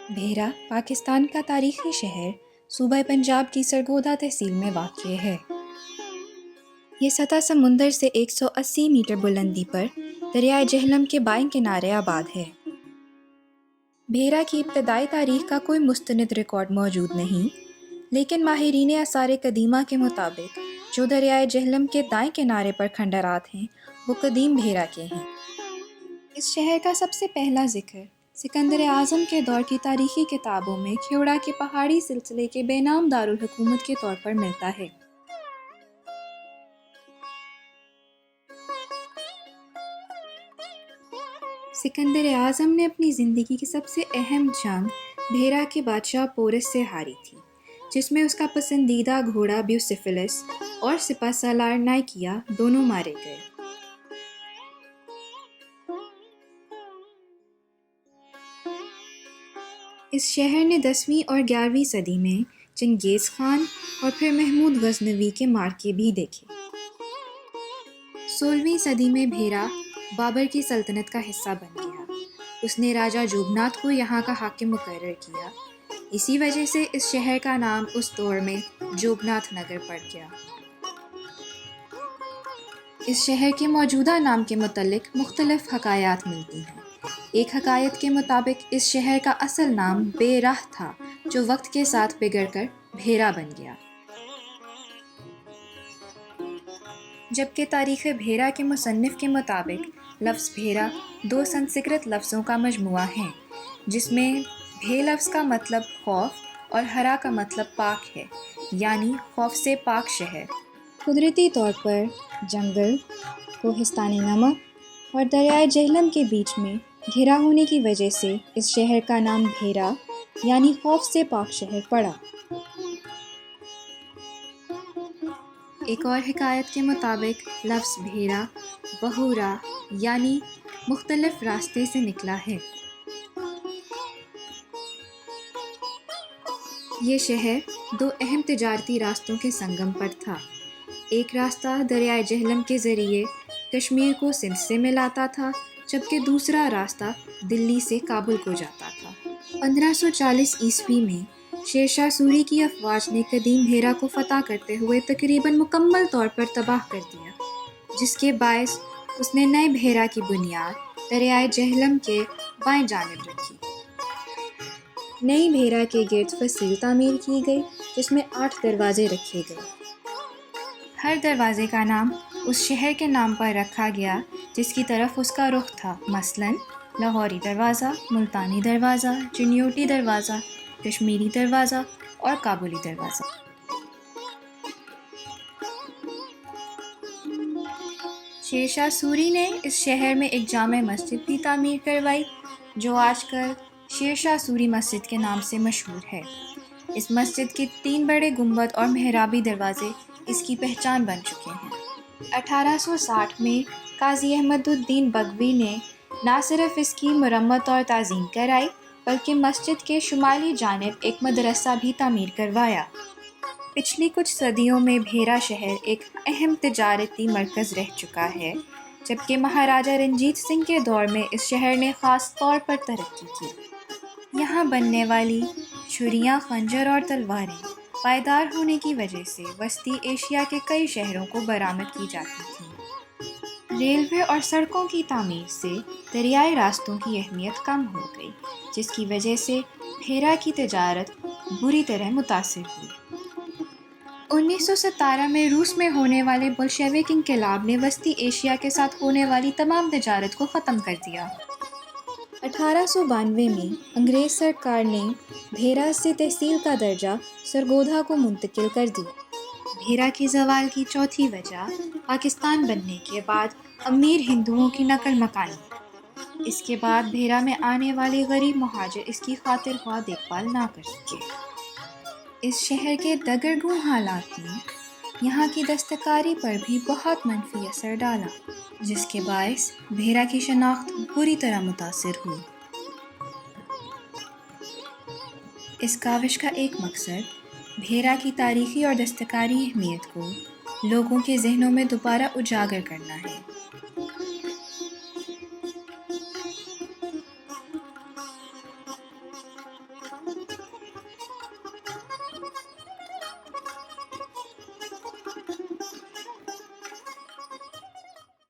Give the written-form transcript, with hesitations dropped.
بھیرا پاکستان کا تاریخی شہر صوبہ پنجاب کی سرگودا تحصیل میں واقع ہے۔ یہ سطح سمندر سے 180 میٹر بلندی پر دریائے جہلم کے بائیں کنارے آباد ہے۔ بھیرا کی ابتدائی تاریخ کا کوئی مستند ریکارڈ موجود نہیں، لیکن ماہرین آثار قدیمہ کے مطابق جو دریائے جہلم کے دائیں کنارے پر کھنڈرات ہیں وہ قدیم بھیرا کے ہیں۔ اس شہر کا سب سے پہلا ذکر سکندر اعظم کے دور کی تاریخی کتابوں میں کھیوڑا کے پہاڑی سلسلے کے بے نام دارالحکومت کے طور پر ملتا ہے۔ سکندر اعظم نے اپنی زندگی کی سب سے اہم جنگ بھیرا کے بادشاہ پورس سے ہاری تھی، جس میں اس کا پسندیدہ گھوڑا بیوسیفلس اور سپہ سالار نائکیا دونوں مارے گئے۔ اس شہر نے 10ویں اور 11ویں صدی میں چنگیز خان اور پھر محمود غزنوی کے معرکے بھی دیکھے۔ 16ویں صدی میں بھیرا بابر کی سلطنت کا حصہ بن گیا۔ اس نے راجہ جوگناتھ کو یہاں کا حاکم مقرر کیا۔ اسی وجہ سے اس شہر کا نام اس دور میں جوگناتھ نگر پڑ گیا۔ اس شہر کے موجودہ نام کے متعلق مختلف حکایات ملتی ہیں۔ ایک حکایت کے مطابق اس شہر کا اصل نام بے راہ تھا، جو وقت کے ساتھ بگڑ کر بھیرا بن گیا۔ جبکہ تاریخ بھیرا کے مصنف کے مطابق لفظ بھیرا 2 سنسکرت لفظوں کا مجموعہ ہے، جس میں بھے لفظ کا مطلب خوف اور ہرا کا مطلب پاک ہے، یعنی خوف سے پاک شہر۔ قدرتی طور پر جنگل، کوہستانی نمک اور دریائے جہلم کے بیچ میں گھرا ہونے کی وجہ سے اس شہر کا نام بھیرا یعنی خوف سے پاک شہر پڑا۔ ایک اور حکایت کے مطابق لفظ بھیرا بہورا یعنی مختلف راستے سے نکلا ہے۔ یہ شہر 2 اہم تجارتی راستوں کے سنگم پر تھا۔ ایک راستہ دریائے جہلم کے ذریعے کشمیر کو سندھ سے ملاتا تھا، جبکہ دوسرا راستہ دلی سے کابل کو جاتا تھا۔ 1540 عیسوی میں شیر شاہ سوری کی افواج نے قدیم بھیرا کو فتح کرتے ہوئے تقریباً مکمل طور پر تباہ کر دیا، جس کے باعث اس نے نئے بھیرا کی بنیاد دریائے جہلم کے بائیں جانب رکھی۔ نئی بھیرا کے گرد فصیل تعمیر کی گئی، جس میں 8 دروازے رکھے گئے۔ ہر دروازے کا نام اس شہر کے نام پر رکھا گیا جس کی طرف اس کا رخ تھا، مثلاً لاہوری دروازہ، ملتانی دروازہ، چنیوٹی دروازہ، کشمیری دروازہ اور کابلی دروازہ۔ شیر شاہ سوری نے اس شہر میں ایک جامع مسجد بھی تعمیر کروائی، جو آج کل شیر شاہ سوری مسجد کے نام سے مشہور ہے۔ اس مسجد کے 3 بڑے گنبد اور محرابی دروازے اس کی پہچان بن چکے ہیں۔ 1860 میں قاضی احمد الدین بگوی نے نہ صرف اس کی مرمت اور تعظیم کرائی، بلکہ مسجد کے شمالی جانب ایک مدرسہ بھی تعمیر کروایا۔ پچھلی کچھ صدیوں میں بھیرا شہر ایک اہم تجارتی مرکز رہ چکا ہے، جبکہ مہاراجہ رنجیت سنگھ کے دور میں اس شہر نے خاص طور پر ترقی کی۔ یہاں بننے والی چھریاں، خنجر اور تلواریں پائیدار ہونے کی وجہ سے وسطی ایشیا کے کئی شہروں کو برآمد کی جاتی تھیں۔ ریلوے اور سڑکوں کی تعمیر سے دریائی راستوں کی اہمیت کم ہو گئی، جس کی وجہ سے بھیرا کی تجارت بری طرح متاثر ہوئی۔ 1917 میں روس میں ہونے والے بلشوک انقلاب نے وسطی ایشیا کے ساتھ ہونے والی تمام تجارت کو ختم کر دیا۔ 1892 میں انگریز سرکار نے بھیرا سے تحصیل کا درجہ سرگودا کو منتقل کر دیا۔ بھیرا کے زوال کی چوتھی وجہ پاکستان بننے کے بعد امیر ہندوؤں کی نقل مکانی۔ اس کے بعد بھیرا میں آنے والے غریب مہاجر اس کی خاطر خواہ دیکھ بھال نہ کر سکے۔ اس شہر کے دگرگوں حالات نے یہاں کی دستکاری پر بھی بہت منفی اثر ڈالا، جس کے باعث بھیرا کی شناخت بری طرح متاثر ہوئی۔ اس کاوش کا ایک مقصد بھیرا کی تاریخی اور دستکاری اہمیت کو لوگوں کے ذہنوں میں دوبارہ اجاگر کرنا ہے۔